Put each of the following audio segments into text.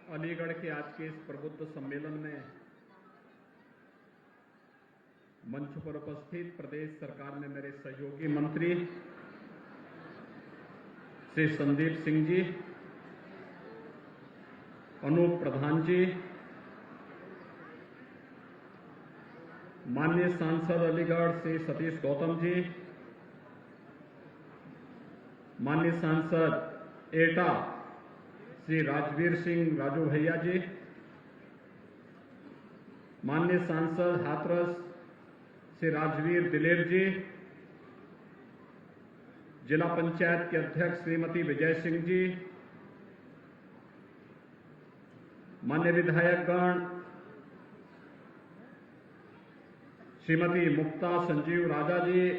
अलीगढ़ के आज के इस प्रबुद्ध सम्मेलन में मंच पर उपस्थित प्रदेश सरकार में मेरे सहयोगी मंत्री श्री संदीप सिंह जी, अनूप प्रधान जी, माननीय सांसद अलीगढ़ श्री सतीश गौतम जी, माननीय सांसद एटा श्री राजवीर सिंह राजू भैया जी, माननीय सांसद हाथरस श्री राजवीर दिलेर जी, जिला पंचायत के अध्यक्ष श्रीमती विजय सिंह जी, माननीय विधायकगण श्रीमती मुक्ता संजीव राजा जी,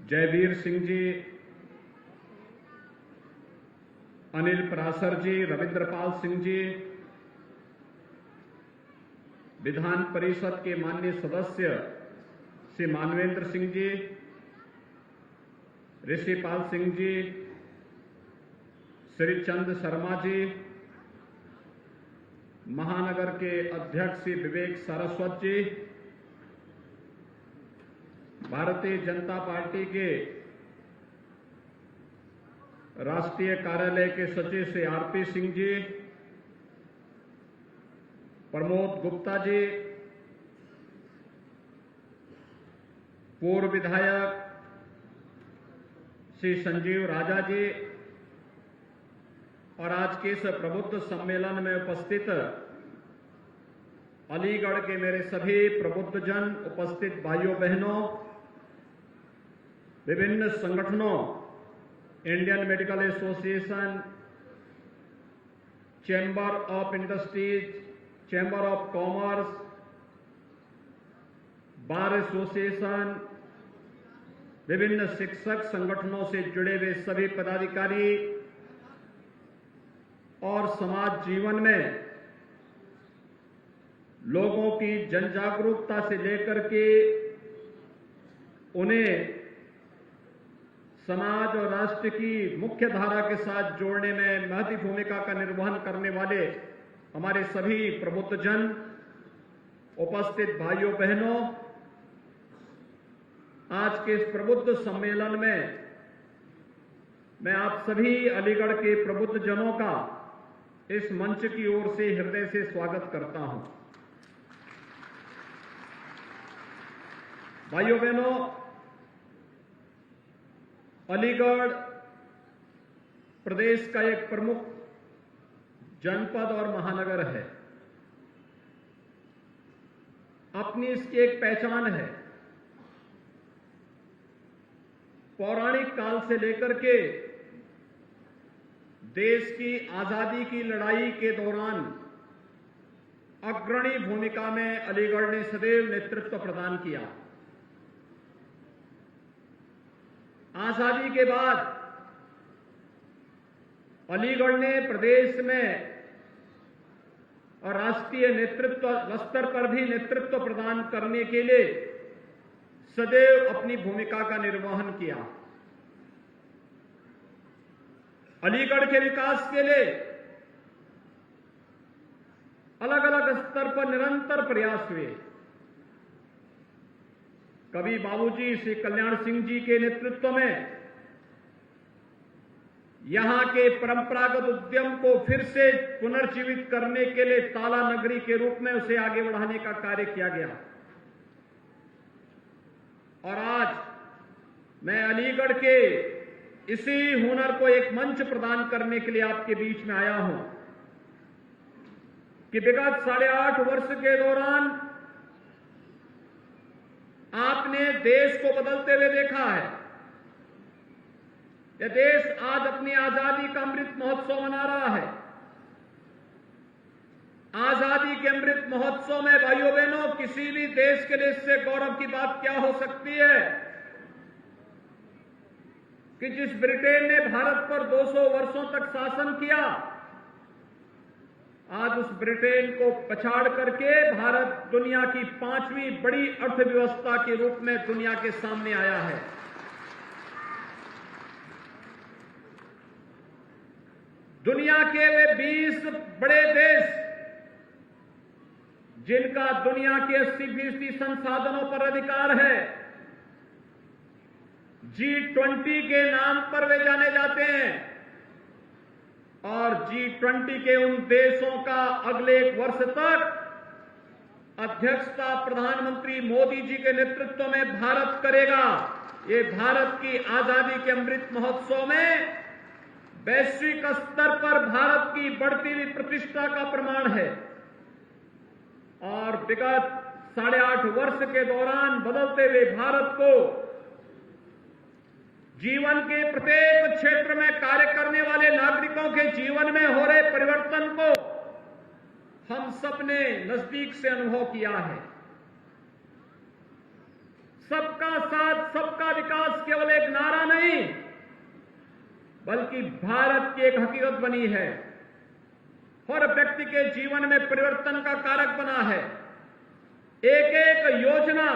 जयवीर सिंह जी, अनिल पराशर जी, रविंद्रपाल सिंह जी, विधान परिषद के माननीय सदस्य श्री मानवेंद्र सिंह जी, ऋषिपाल सिंह जी, श्री चंद शर्मा जी, महानगर के अध्यक्ष श्री विवेक सारस्वत जी, भारतीय जनता पार्टी के राष्ट्रीय कार्यालय के सचिव श्री आरपी सिंह जी, प्रमोद गुप्ता जी, पूर्व विधायक श्री संजीव राजा जी और आज के इस प्रबुद्ध सम्मेलन में उपस्थित अलीगढ़ के मेरे सभी प्रबुद्धजन, उपस्थित भाइयों बहनों, विभिन्न संगठनों, Indian medical association, chamber of industries, chamber of commerce, bar association, विभिन्न शिक्षक संगठनों से जुड़े हुए सभी पदाधिकारी और समाज जीवन में लोगों की जन जागरूकता से लेकर के उन्हें समाज और राष्ट्र की मुख्य धारा के साथ जोड़ने में महत्वपूर्ण भूमिका का निर्वहन करने वाले हमारे सभी प्रबुद्धजन, उपस्थित भाइयों बहनों, आज के इस प्रबुद्ध सम्मेलन में मैं आप सभी अलीगढ़ के प्रबुद्धजनों का इस मंच की ओर से हृदय से स्वागत करता हूं। भाइयों बहनों, अलीगढ़ प्रदेश का एक प्रमुख जनपद और महानगर है। अपनी इसकी एक पहचान है। पौराणिक काल से लेकर के देश की आजादी की लड़ाई के दौरान अग्रणी भूमिका में अलीगढ़ ने सदैव नेतृत्व प्रदान किया। आजादी के बाद अलीगढ़ ने प्रदेश में और राष्ट्रीय नेतृत्व स्तर पर भी नेतृत्व प्रदान करने के लिए सदैव अपनी भूमिका का निर्वहन किया। अलीगढ़ के विकास के लिए अलग अलग स्तर पर निरंतर प्रयास हुए। कभी बाबूजी श्री कल्याण सिंह जी के नेतृत्व में यहां के परंपरागत उद्यम को फिर से पुनर्जीवित करने के लिए ताला नगरी के रूप में उसे आगे बढ़ाने का कार्य किया गया। और आज मैं अलीगढ़ के इसी हुनर को एक मंच प्रदान करने के लिए आपके बीच में आया हूं कि विगत 8.5 वर्ष के दौरान आपने देश को बदलते हुए देखा है। यह देश आज अपनी आजादी का अमृत महोत्सव मना रहा है। आजादी के अमृत महोत्सव में भाइयों बहनों, किसी भी देश के लिए इससे गौरव की बात क्या हो सकती है कि जिस ब्रिटेन ने भारत पर 200 वर्षों तक शासन किया, आज उस ब्रिटेन को पछाड़ करके भारत दुनिया की 5वीं बड़ी अर्थव्यवस्था के रूप में दुनिया के सामने आया है। दुनिया के वे 20 बड़े देश जिनका दुनिया के 80% संसाधनों पर अधिकार है, G20 के नाम पर वे जाने जाते हैं और G20 के उन देशों का अगले 1 वर्ष तक अध्यक्षता प्रधानमंत्री मोदी जी के नेतृत्व में भारत करेगा। ये भारत की आजादी के अमृत महोत्सव में वैश्विक स्तर पर भारत की बढ़ती हुई प्रतिष्ठा का प्रमाण है और विगत 8.5 वर्ष के दौरान बदलते हुए भारत को जीवन के प्रत्येक क्षेत्र में कार्य करने वाले नागरिकों के जीवन में हो रहे परिवर्तन को हम सबने नजदीक से अनुभव किया है। सबका साथ, सबका विकास केवल एक नारा नहीं, बल्कि भारत की एक हकीकत बनी है। हर व्यक्ति के जीवन में परिवर्तन का कारक बना है। एक एक योजना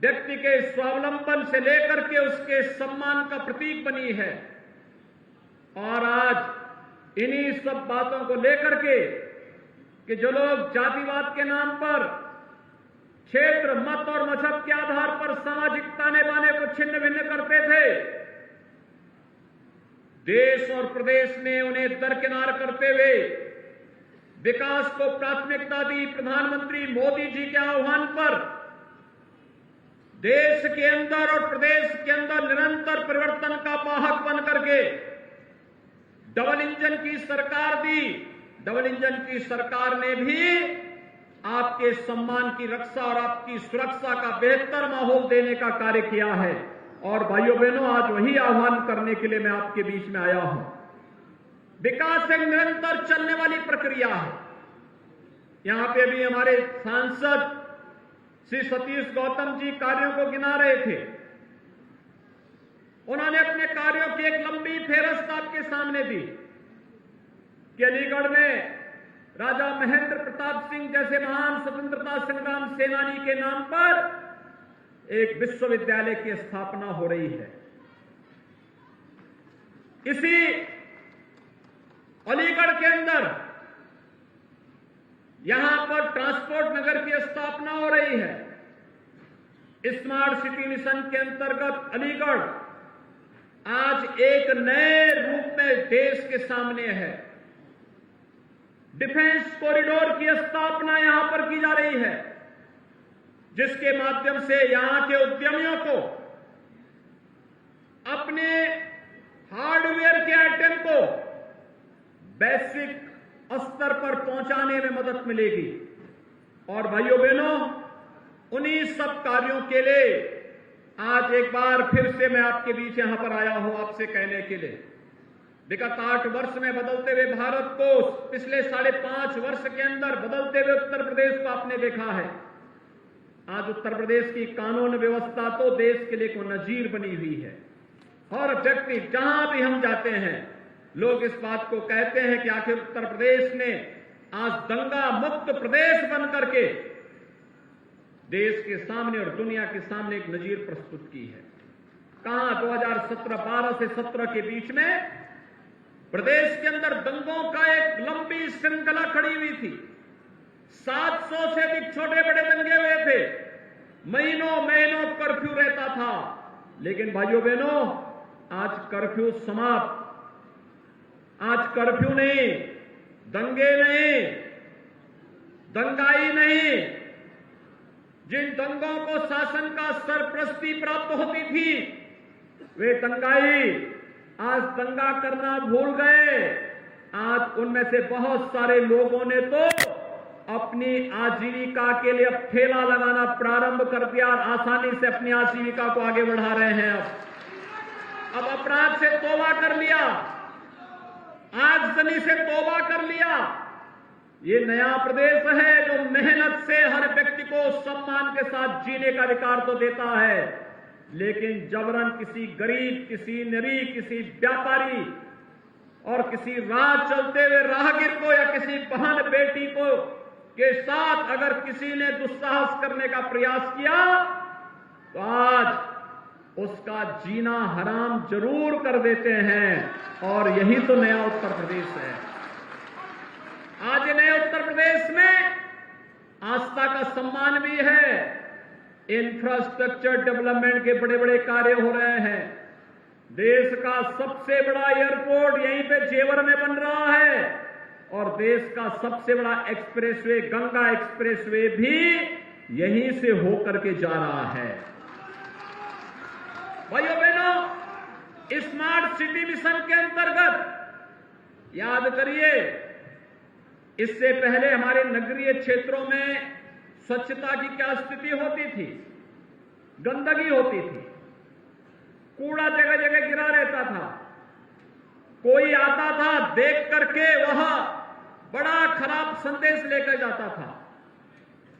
व्यक्ति के स्वावलंबन से लेकर के उसके सम्मान का प्रतीक बनी है और आज इन्हीं सब बातों को लेकर के कि जो लोग जातिवाद के नाम पर, क्षेत्र, मत और मजहब के आधार पर सामाजिक ताने बाने को छिन्न भिन्न करते थे, देश और प्रदेश ने उन्हें दरकिनार करते हुए विकास को प्राथमिकता दी। प्रधानमंत्री मोदी जी के आह्वान पर देश के अंदर और प्रदेश के अंदर निरंतर परिवर्तन का वाहक बन करके डबल इंजन की सरकार दी। डबल इंजन की सरकार ने भी आपके सम्मान की रक्षा और आपकी सुरक्षा का बेहतर माहौल देने का कार्य किया है और भाइयों बहनों, आज वही आह्वान करने के लिए मैं आपके बीच में आया हूं। विकास एक निरंतर चलने वाली प्रक्रिया है। यहां पे अभी हमारे सांसद श्री सतीश गौतम जी कार्यों को गिना रहे थे। उन्होंने अपने कार्यों की एक लंबी फेहरिस्त आपके सामने दी कि अलीगढ़ में राजा महेंद्र प्रताप सिंह जैसे महान स्वतंत्रता संग्राम सेनानी के नाम पर एक विश्वविद्यालय की स्थापना हो रही है। इसी अलीगढ़ के अंदर यहां पर ट्रांसपोर्ट नगर की स्थापना हो रही है। स्मार्ट सिटी मिशन के अंतर्गत अलीगढ़ आज एक नए रूप में देश के सामने है। डिफेंस कॉरिडोर की स्थापना यहां पर की जा रही है, जिसके माध्यम से यहां के उद्यमियों को अपने हार्डवेयर के आइटम को वैश्विक स्तर पर पहुंचाने में मदद मिलेगी। और भाइयों बहनों, उन्हीं सब कार्यों के लिए आज एक बार फिर से मैं आपके बीच यहां पर आया हूं आपसे कहने के लिए। विगत 8 वर्ष में बदलते हुए भारत को, पिछले 5.5 वर्ष के अंदर बदलते हुए उत्तर प्रदेश को आपने देखा है। आज उत्तर प्रदेश की कानून व्यवस्था तो देश के लिए को नजीर बनी हुई है। हर व्यक्ति जहां भी हम जाते हैं, लोग इस बात को कहते हैं कि आखिर उत्तर प्रदेश ने आज दंगा मुक्त प्रदेश बन करके देश के सामने और दुनिया के सामने एक नजीर प्रस्तुत की है। कहां 2012 से 17 के बीच में प्रदेश के अंदर दंगों का एक लंबी श्रृंखला खड़ी हुई थी। 700 से अधिक छोटे बड़े दंगे हुए थे। महीनों महीनों कर्फ्यू रहता था। लेकिन भाइयों बहनों, आज कर्फ्यू समाप्त। आज कर्फ्यू नहीं, दंगे नहीं, दंगाई नहीं। जिन दंगों को शासन का सरपरस्ती प्राप्त होती थी, वे दंगाई आज दंगा करना भूल गए। आज उनमें से बहुत सारे लोगों ने तो अपनी आजीविका के लिए अब ठेला लगाना प्रारंभ कर दिया और आसानी से अपनी आजीविका को आगे बढ़ा रहे हैं। अब अपराध से तौबा कर लिया, आगजनी से तौबा कर लिया। ये नया प्रदेश है जो मेहनत से हर व्यक्ति को सम्मान के साथ जीने का अधिकार तो देता है, लेकिन जबरन किसी गरीब, किसी निरीह, किसी व्यापारी और किसी राह चलते हुए राहगीर को या किसी बहन बेटी को के साथ अगर किसी ने दुस्साहस करने का प्रयास किया, तो आज उसका जीना हराम जरूर कर देते हैं। और यही तो नया उत्तर प्रदेश है। आज नए उत्तर प्रदेश में आस्था का सम्मान भी है, इंफ्रास्ट्रक्चर डेवलपमेंट के बड़े बड़े कार्य हो रहे हैं। देश का सबसे बड़ा एयरपोर्ट यहीं पे जेवर में बन रहा है और देश का सबसे बड़ा एक्सप्रेसवे गंगा एक्सप्रेसवे भी यहीं से होकर के जा रहा है। भाइयों बहनों, स्मार्ट सिटी मिशन के अंतर्गत याद करिए, इससे पहले हमारे नगरीय क्षेत्रों में स्वच्छता की क्या स्थिति होती थी? गंदगी होती थी, कूड़ा जगह जगह गिरा रहता था। कोई आता था, देख करके वह बड़ा खराब संदेश लेकर जाता था।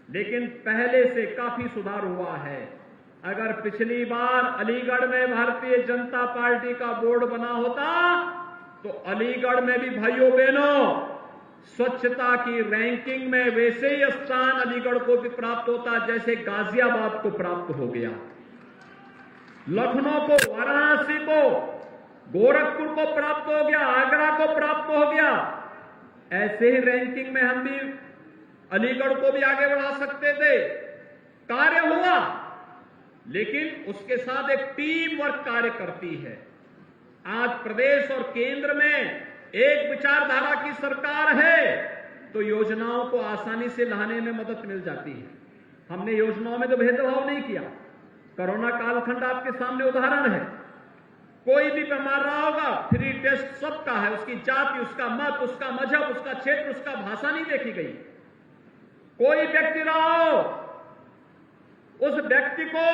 लेकिन पहले से काफी सुधार हुआ है। अगर पिछली बार अलीगढ़ में भारतीय जनता पार्टी का बोर्ड बना होता तो अलीगढ़ में भी भाइयों बहनों स्वच्छता की रैंकिंग में वैसे ही स्थान अलीगढ़ को भी प्राप्त होता जैसे गाजियाबाद को प्राप्त हो गया, लखनऊ को, वाराणसी को, गोरखपुर को प्राप्त हो गया, आगरा को प्राप्त हो गया। ऐसे ही रैंकिंग में हम भी अलीगढ़ को भी आगे बढ़ा सकते थे। कार्य हुआ, लेकिन उसके साथ एक टीम वर्क कार्य करती है। आज प्रदेश और केंद्र में एक विचारधारा की सरकार है तो योजनाओं को आसानी से लाने में मदद मिल जाती है। हमने योजनाओं में तो भेदभाव नहीं किया। कोरोना कालखंड आपके सामने उदाहरण है। कोई भी बीमार रहा होगा, फ्री टेस्ट सबका है। उसकी जाति, उसका मत, उसका मजहब, उसका क्षेत्र, उसका भाषा नहीं देखी गई। कोई व्यक्ति रहा हो, उस व्यक्ति को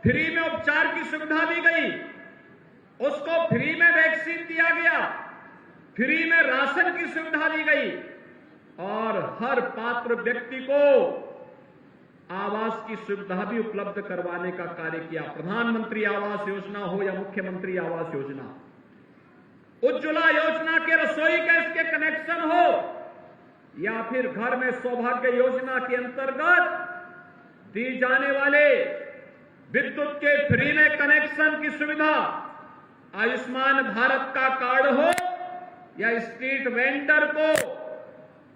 फ्री में उपचार की सुविधा दी गई, उसको फ्री में वैक्सीन दिया गया, फ्री में राशन की सुविधा दी गई और हर पात्र व्यक्ति को आवास की सुविधा भी उपलब्ध करवाने का कार्य किया। प्रधानमंत्री आवास योजना हो या मुख्यमंत्री आवास योजना, उज्ज्वला योजना के रसोई गैस के कनेक्शन हो या फिर घर में सौभाग्य योजना के अंतर्गत दी जाने वाले विद्युत के फ्री में कनेक्शन की सुविधा, आयुष्मान भारत का कार्ड हो या स्ट्रीट वेंडर को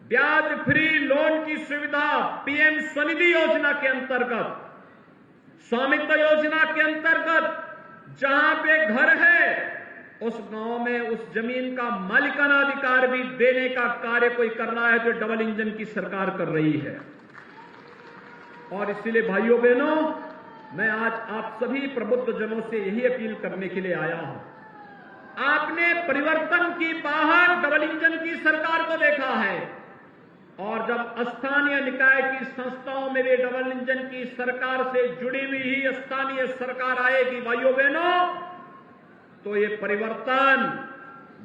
ब्याज फ्री लोन की सुविधा, पीएम स्वनिधि योजना के अंतर्गत, स्वामित्व योजना के अंतर्गत जहां पे घर है उस गांव में उस जमीन का मालिकाना अधिकार भी देने का कार्य कोई कर रहा है जो डबल इंजन की सरकार कर रही है। और इसलिए भाइयों बहनों, मैं आज आप सभी प्रबुद्ध जनों से यही अपील करने के लिए आया हूं। आपने परिवर्तन की बाहर डबल इंजन की सरकार को देखा है और जब स्थानीय निकाय की संस्थाओं में भी डबल इंजन की सरकार से जुड़ी हुई ही स्थानीय सरकार आएगी भाइयों बहनों, तो ये परिवर्तन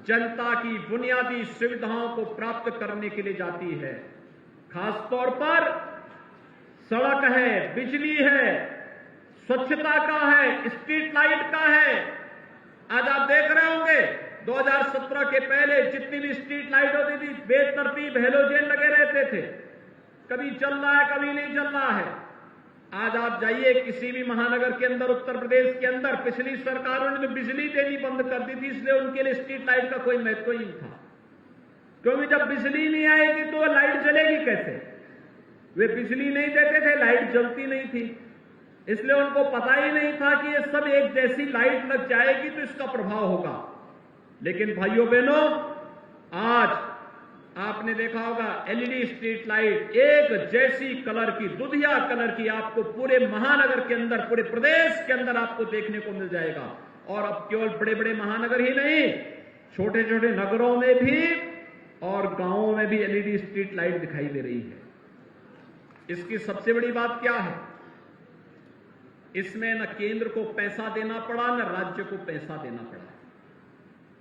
जनता की बुनियादी सुविधाओं को प्राप्त करने के लिए जाती है। खासतौर पर सड़क है, बिजली है, स्वच्छता का है, स्ट्रीट लाइट का है। आज आप देख रहे होंगे 2017 के पहले जितनी भी स्ट्रीट लाइट होती थी बेतरतीब हेलोजन लगे रहते थे, कभी चल रहा है कभी नहीं चल रहा है। आज आप जाइए किसी भी महानगर के अंदर, उत्तर प्रदेश के अंदर, पिछली सरकारों ने तो बिजली देनी बंद कर दी थी, इसलिए उनके लिए स्ट्रीट लाइट का कोई महत्व ही नहीं था। क्योंकि जब बिजली नहीं आएगी तो लाइट जलेगी कैसे? वे बिजली नहीं देते थे, लाइट जलती नहीं थी, इसलिए उनको पता ही नहीं था कि ये सब एक जैसी लाइट लग जाएगी तो इसका प्रभाव होगा। लेकिन भाइयों बहनों, आज आपने देखा होगा एलईडी स्ट्रीट लाइट एक जैसी कलर की, दुधिया कलर की आपको पूरे महानगर के अंदर, पूरे प्रदेश के अंदर आपको देखने को मिल जाएगा। और अब केवल बड़े बड़े महानगर ही नहीं, छोटे छोटे नगरों में भी और गांवों में भी एलईडी स्ट्रीट लाइट दिखाई दे रही है। इसकी सबसे बड़ी बात क्या है? इसमें न केंद्र को पैसा देना पड़ा, न राज्य को पैसा देना पड़ा,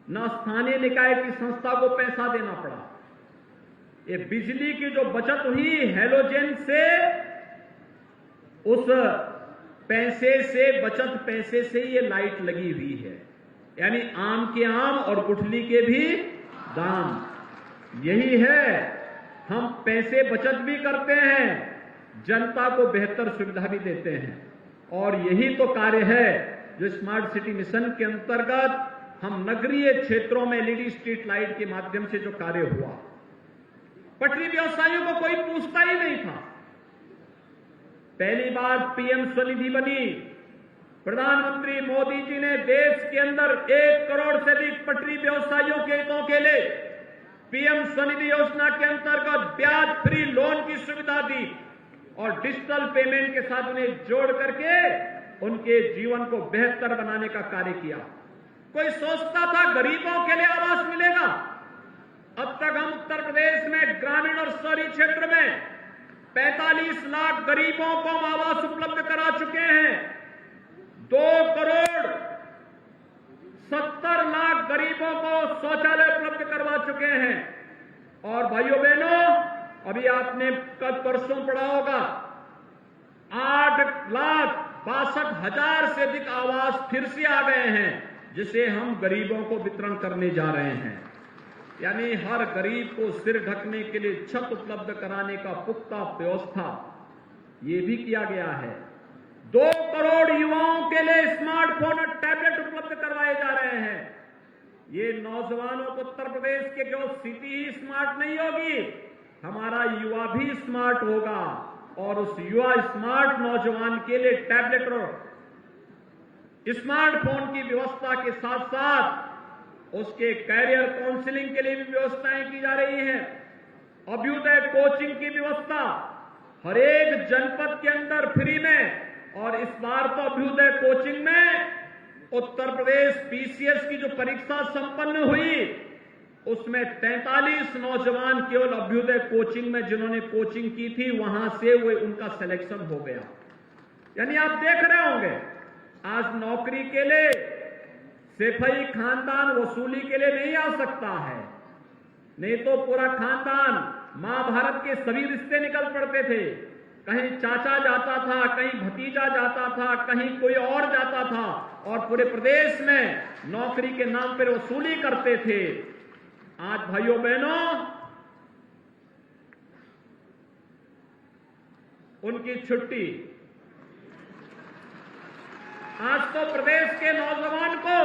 न स्थानीय निकाय की संस्था को पैसा देना पड़ा। ये बिजली की जो बचत हुई हेलोजन से, उस पैसे से, बचत पैसे से ये लाइट लगी हुई है। यानी आम के आम और गुठली के भी दाम। यही है, हम पैसे बचत भी करते हैं, जनता को बेहतर सुविधा भी देते हैं। और यही तो कार्य है जो स्मार्ट सिटी मिशन के अंतर्गत हम नगरीय क्षेत्रों में एलईडी स्ट्रीट लाइट के माध्यम से जो कार्य हुआ, पटरी व्यवसायियों को कोई पूछता ही नहीं था। पहली बार पीएम स्वनिधि बनी, प्रधानमंत्री मोदी जी ने देश के अंदर 1 करोड़ से अधिक पटरी व्यवसायियों के हितों के लिए पीएम स्वनिधि योजना के अंतर्गत ब्याज फ्री लोन की सुविधा दी और डिजिटल पेमेंट के साथ उन्हें जोड़ करके उनके जीवन को बेहतर बनाने का कार्य किया। कोई सोचता था गरीबों के लिए आवास मिलेगा? अब तक हम उत्तर प्रदेश में ग्रामीण और शहरी क्षेत्र में 45 लाख गरीबों को हम आवास उपलब्ध करा चुके हैं। 2 करोड़ 70 लाख गरीबों को शौचालय उपलब्ध करवा चुके हैं। और भाइयों बहनों, अभी आपने कल परसों पढ़ा होगा, 8,62,000 से अधिक आवास फिर से आ गए हैं, जिसे हम गरीबों को वितरण करने जा रहे हैं। यानी हर गरीब को सिर ढकने के लिए छत उपलब्ध कराने का पुख्ता व्यवस्था ये भी किया गया है। 2 करोड़ युवाओं के लिए स्मार्टफोन और टैबलेट उपलब्ध करवाए जा रहे हैं। ये नौजवानों को उत्तर प्रदेश के केवल सिटी ही स्मार्ट नहीं होगी, हमारा युवा भी स्मार्ट होगा और उस युवा स्मार्ट नौजवान के लिए टैबलेट और स्मार्टफोन की व्यवस्था के साथ साथ उसके कैरियर काउंसलिंग के लिए भी व्यवस्थाएं की जा रही हैं। अभ्युदय कोचिंग की व्यवस्था हर एक जनपद के अंदर फ्री में, और इस बार तो अभ्युदय कोचिंग में उत्तर प्रदेश पीसीएस की जो परीक्षा संपन्न हुई उसमें 43 नौजवान केवल अभ्युदय कोचिंग में जिन्होंने कोचिंग की थी वहां से वो उनका सिलेक्शन हो गया। यानी आप देख रहे होंगे आज नौकरी के लिए सिपाही खानदान वसूली के लिए नहीं आ सकता है, नहीं तो पूरा खानदान महाभारत के सभी रिश्ते निकल पड़ते थे। कहीं चाचा जाता था, कहीं भतीजा जाता था, कहीं कोई और जाता था और पूरे प्रदेश में नौकरी के नाम पर वसूली करते थे। आज भाइयों बहनों, उनकी छुट्टी। आज तो प्रदेश के नौजवान को,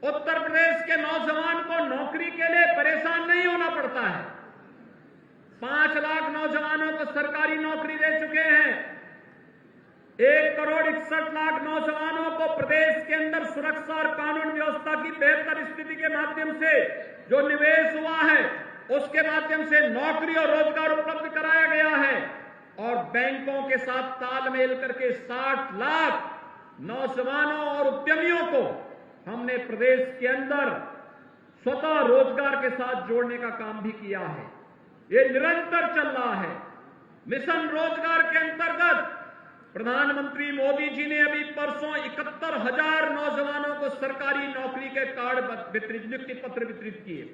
उत्तर प्रदेश के नौजवान को नौकरी के लिए परेशान नहीं होना पड़ता है। 5 लाख नौजवानों को सरकारी नौकरी दे चुके हैं। 1 करोड़ 61 लाख नौजवानों को प्रदेश के अंदर सुरक्षा और कानून व्यवस्था की बेहतर स्थिति के माध्यम से जो निवेश हुआ है उसके माध्यम से नौकरी और रोजगार उपलब्ध कराया गया है। और बैंकों के साथ तालमेल करके 60 लाख नौजवानों और उद्यमियों को हमने प्रदेश के अंदर स्वतः रोजगार के साथ जोड़ने का काम भी किया है। ये निरंतर चल रहा है। मिशन रोजगार के अंतर्गत प्रधानमंत्री मोदी जी ने अभी परसों 71,000 नौजवानों को सरकारी नौकरी के कार्ड नियुक्ति पत्र वितरित किए।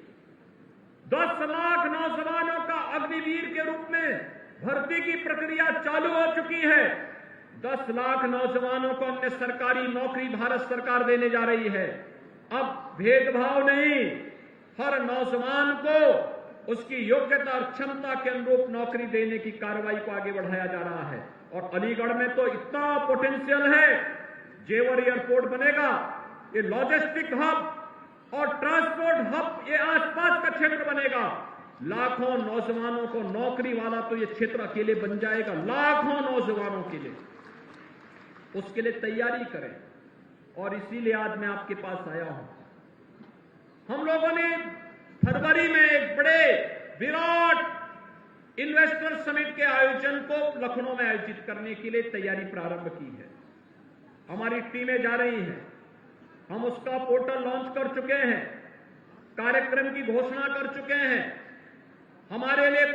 10 लाख नौजवानों का अग्निवीर के रूप में भर्ती की प्रक्रिया चालू हो चुकी है। 10 लाख नौजवानों को अन्य सरकारी नौकरी भारत सरकार देने जा रही है। अब भेदभाव नहीं, हर नौजवान को उसकी योग्यता और क्षमता के अनुरूप नौकरी देने की कार्रवाई को आगे बढ़ाया जा रहा है। और अलीगढ़ में तो इतना पोटेंशियल है, जेवर एयरपोर्ट बनेगा, ये लॉजिस्टिक हब और ट्रांसपोर्ट हब, ये आसपास का क्षेत्र बनेगा। लाखों नौजवानों को नौकरी वाला तो ये क्षेत्र अकेले बन जाएगा, लाखों नौजवानों के लिए। उसके लिए तैयारी करें और इसीलिए आज मैं आपके पास आया हूं। हम लोगों ने फरवरी में एक बड़े विराट इन्वेस्टर समिट के आयोजन को लखनऊ में आयोजित करने के लिए तैयारी प्रारंभ की है। हमारी टीमें जा रही हैं, हम उसका पोर्टल लॉन्च कर चुके हैं, कार्यक्रम की घोषणा कर चुके हैं। हमारे लिए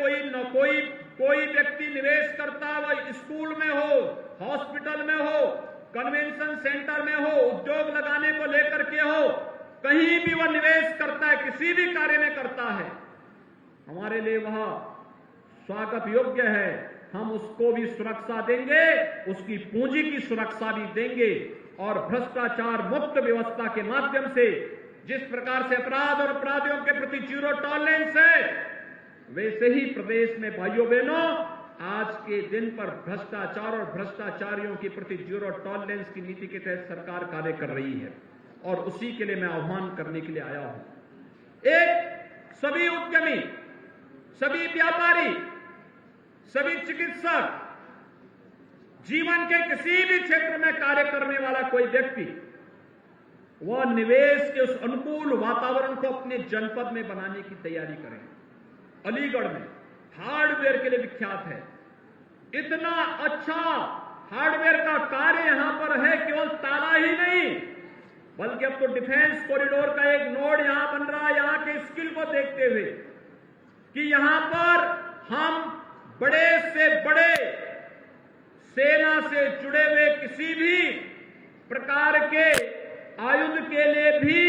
कोई व्यक्ति निवेश करता है, वह स्कूल में हो, हॉस्पिटल में हो, कन्वेंशन सेंटर में हो, उद्योग लगाने को लेकर के हो, कहीं भी वह निवेश करता है, किसी भी कार्य में करता है, हमारे लिए वह स्वागत योग्य है। हम उसको भी सुरक्षा देंगे, उसकी पूंजी की सुरक्षा भी देंगे और भ्रष्टाचार मुक्त व्यवस्था के माध्यम से जिस प्रकार से अपराध और अपराधियों के प्रति जीरो टॉलरेंस है, वैसे ही प्रदेश में भाइयों बहनों आज के दिन पर भ्रष्टाचार और भ्रष्टाचारियों के प्रति जीरो टॉलरेंस की नीति के तहत सरकार कार्य कर रही है और उसी के लिए मैं आह्वान करने के लिए आया हूं। एक, सभी उद्यमी, सभी व्यापारी, सभी चिकित्सक, जीवन के किसी भी क्षेत्र में कार्य करने वाला कोई व्यक्ति वह निवेश के उस अनुकूल वातावरण को अपने जनपद में बनाने की तैयारी करें। अलीगढ़ में हार्डवेयर के लिए विख्यात है। इतना अच्छा हार्डवेयर का कार्य यहां पर है, केवल ताला ही नहीं बल्कि अब तो डिफेंस कॉरिडोर का एक नोड यहां बन रहा है। यहां के स्किल को देखते हुए कि यहां पर हम बड़े से बड़े सेना से जुड़े हुए किसी भी प्रकार के आयुध के लिए भी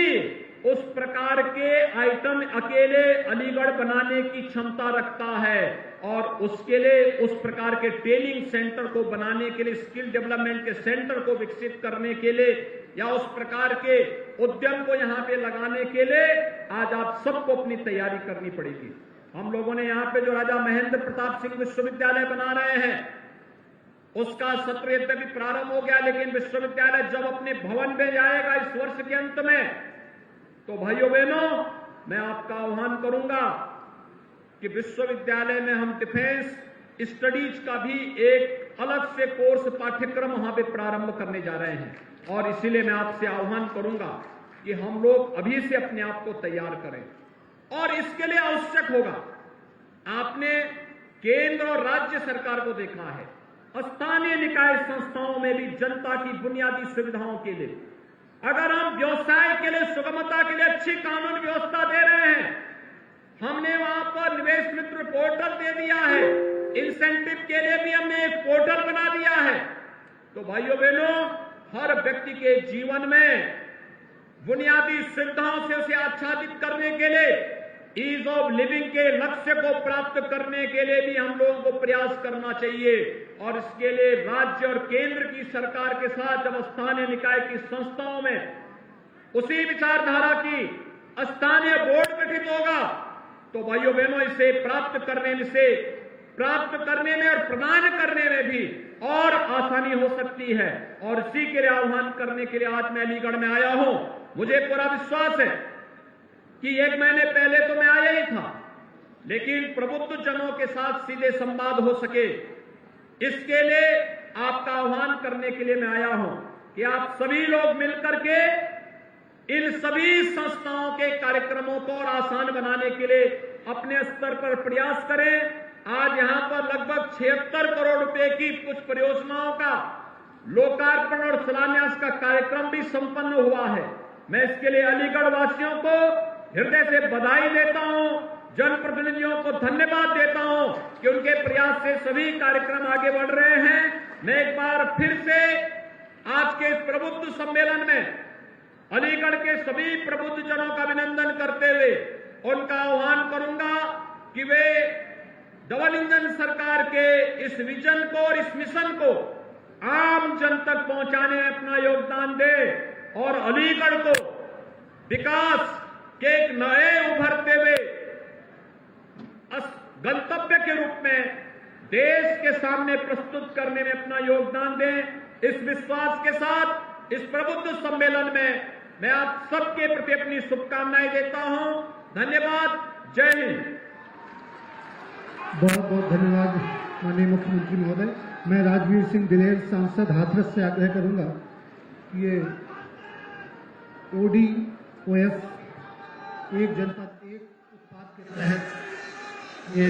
उस प्रकार के आइटम अकेले अलीगढ़ बनाने की क्षमता रखता है और उसके लिए उस प्रकार के ट्रेनिंग सेंटर को बनाने के लिए, स्किल डेवलपमेंट के सेंटर को विकसित करने के लिए या उस प्रकार के उद्यम को यहां पे लगाने के लिए आज आप सबको अपनी तैयारी करनी पड़ेगी। हम लोगों ने यहां पे जो राजा महेंद्र प्रताप सिंह विश्वविद्यालय बना रहे हैं उसका सत्र यद्यपि प्रारंभ हो गया, लेकिन विश्वविद्यालय जब अपने भवन में जाएगा इस वर्ष के अंत में, तो भाइयों बहनों मैं आपका आह्वान करूंगा कि विश्वविद्यालय में हम डिफेंस स्टडीज का भी एक अलग से कोर्स पाठ्यक्रम वहां पे प्रारंभ करने जा रहे हैं और इसीलिए मैं आपसे आह्वान करूंगा कि हम लोग अभी से अपने आप को तैयार करें और इसके लिए आवश्यक होगा, आपने केंद्र और राज्य सरकार को देखा है, स्थानीय निकाय संस्थाओं में भी जनता की बुनियादी सुविधाओं के लिए अगर हम व्यवसाय के लिए सुगमता के लिए अच्छी कानून व्यवस्था दे रहे हैं, हमने वहां पर निवेश मित्र पोर्टल दे दिया है, इंसेंटिव के लिए भी हमने एक पोर्टल बना दिया है, तो भाइयों बहनों हर व्यक्ति के जीवन में बुनियादी सुविधाओं से उसे आच्छादित करने के लिए, ईज ऑफ लिविंग के लक्ष्य को प्राप्त करने के लिए भी हम लोगों को प्रयास करना चाहिए और इसके लिए राज्य और केंद्र की सरकार के साथ जब स्थानीय निकाय की संस्थाओं में उसी विचारधारा की स्थानीय बोर्ड गठित होगा तो भाइयों बहनों इसे प्राप्त करने में और प्रदान करने में भी और आसानी हो सकती है और इसी के लिए आह्वान करने के लिए आज मैं अलीगढ़ में आया हूं। मुझे पूरा विश्वास है कि 1 महीने पहले तो मैं आया ही था, लेकिन प्रबुद्ध जनों के साथ सीधे संवाद हो सके इसके लिए आपका आह्वान करने के लिए मैं आया हूं कि आप सभी लोग मिलकर के इन सभी संस्थाओं के कार्यक्रमों को और आसान बनाने के लिए अपने स्तर पर प्रयास करें। आज यहां पर लगभग 76 करोड़ रुपए की कुछ परियोजनाओं का लोकार्पण और शिलान्यास का कार्यक्रम भी संपन्न हुआ है। मैं इसके लिए अलीगढ़ वासियों को हृदय से बधाई देता हूं, जनप्रतिनिधियों को धन्यवाद देता हूं कि उनके प्रयास से सभी कार्यक्रम आगे बढ़ रहे हैं। मैं एक बार फिर से आज के इस प्रबुद्ध सम्मेलन में अलीगढ़ के सभी प्रबुद्ध जनों का अभिनंदन करते हुए उनका आह्वान करूंगा कि वे डबल इंजन सरकार के इस विजन को और इस मिशन को आम जन तक पहुंचाने में अपना योगदान दें और अलीगढ़ को विकास के एक नए उभरते हुए गंतव्य के रूप में देश के सामने प्रस्तुत करने में अपना योगदान दें। इस विश्वास के साथ इस प्रबुद्ध सम्मेलन में मैं आप सबके प्रति अपनी शुभकामनाएं देता हूं। धन्यवाद। जय हिंद। बहुत बहुत धन्यवाद माननीय मुख्यमंत्री महोदय। मैं राजवीर सिंह दिलेर सांसद हाथरस से आग्रह करूंगा कि ये ODOS एक जनपद एक उत्पाद के तहत ये